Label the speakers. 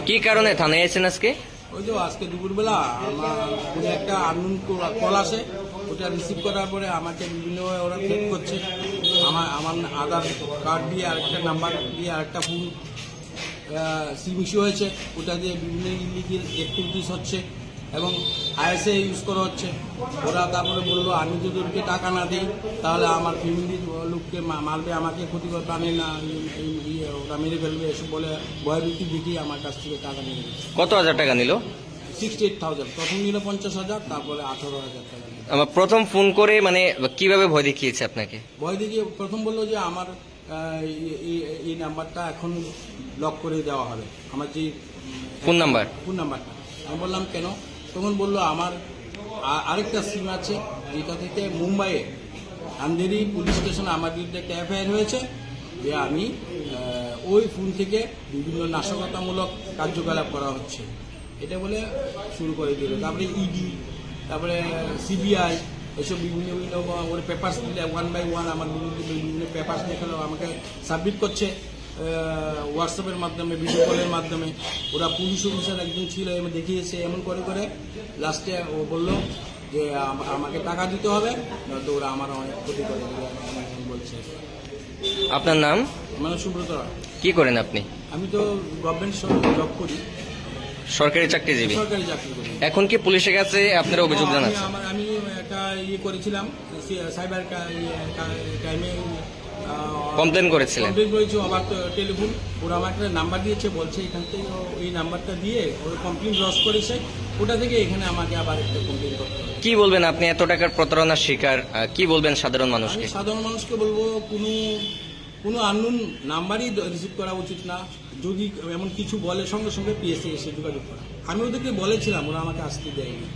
Speaker 1: কি কারণে থানায় এসেছেন আজকে?
Speaker 2: ওই যে আজকে দুপুরবেলা আমার কোনো একটা আননোন কল আসে, ওটা রিসিভ করার পরে আমাকে বিভিন্নভাবে ওরা থ্রেট করছে। আমার আধার কার্ড দিয়ে আরেকটা নাম্বার দিয়ে আরেকটা ফোন সিম ইস্যু হয়েছে, ওটা দিয়ে বিভিন্ন ইলিগেল অ্যাক্টিভিটিস হচ্ছে এবং আইএসএ ইউজ করা হচ্ছে। ওরা তারপরে বললো আমি যদি ওদেরকে টাকা না দিই তাহলে আমার ফ্যামিলির লোককে মারবে, আমাকে ক্ষতি করবে, আমি না ওরা মেরে ফেলবে, এসব বলে ভয়ভীতি দেখিয়ে আমার কাছ থেকে টাকা নিয়ে গেছে।
Speaker 1: কত হাজার টাকা নিল?
Speaker 2: 68,000। প্রথম নিল 50,000, তারপরে 18,000 টাকা নিল।
Speaker 1: আমার প্রথম ফোন করে মানে কিভাবে ভয় দেখিয়েছে আপনাকে?
Speaker 2: ভয় দেখিয়ে প্রথম বললো যে আমার এই নাম্বারটা এখন ব্লক করে দেওয়া হবে, আমার যে
Speaker 1: ফোন নাম্বারটা।
Speaker 2: আমি বললাম কেন? তখন বললো আমার আরেকটা সিম আছে যেটা থেকে মুম্বাইয়ে আন্ধেরি পুলিশ স্টেশনে আমার বিরুদ্ধে একটা এফআইআর হয়েছে যে আমি ওই ফোন থেকে বিভিন্ন নাশকতামূলক কার্যকলাপ করা হচ্ছে, এটা বলে শুরু করে দিল। তারপরে ইডি, তারপরে সিবিআই, এসব বিভিন্ন ওর পেপার্স দিলে 1 by 1 আমার বিভিন্ন পেপার্স দেখালো, আমাকে সাবমিট করছে হোয়াটসঅ্যাপের মাধ্যমে, ভিডিও কলের মাধ্যমে। ওরা পুলিশ অফিসার একজন ছিল, এমন দেখিয়েছে, এমন করে করে লাস্টে ও বললো যে আমাকে টাকা দিতে হবে, নয়তো ওরা আমার অনেক ক্ষতি করে বলছে।
Speaker 1: আপনার নাম?
Speaker 2: মানে সুব্রত রায়।
Speaker 1: কি করেন আপনি?
Speaker 2: আমি তো গভর্নমেন্ট জব করি,
Speaker 1: সরকারি চাকরিজীবী।
Speaker 2: সরকারি চাকরি করি।
Speaker 1: এখন কি পুলিশের কাছে আপনারা অভিযোগ জানাচ্ছেন?
Speaker 2: আমি একটা করেছিলাম সাইবার ক্রাইমে,
Speaker 1: কমপ্লেন করেছিলেন?
Speaker 2: কমপ্লেন করেছি। আবার টেলিফোন ওরা আমাকে একটা নাম্বার দিয়েছে, বলছে এখান থেকে এই নাম্বারটা দিয়ে ওরা কমপ্লেন লস করেছে, ওটা থেকে এখানে আমাকে আবার একটা কমপ্লেন করতে হবে।
Speaker 1: কি বলবেন আপনি এত টাকার প্রতারণার শিকার, কি বলবেন সাধারণ মানুষকে?
Speaker 2: আমি সাধারণ মানুষকে বলবো কোনো আননোন নাম্বারই রিসিভ করা উচিত না। যদি এমন কিছু বলে সঙ্গে সঙ্গে পিএসসি এসে যোগাযোগ করা। আমি ওদেরকে বলেছিলাম, ওরা আমাকে আসতে দেয়নি।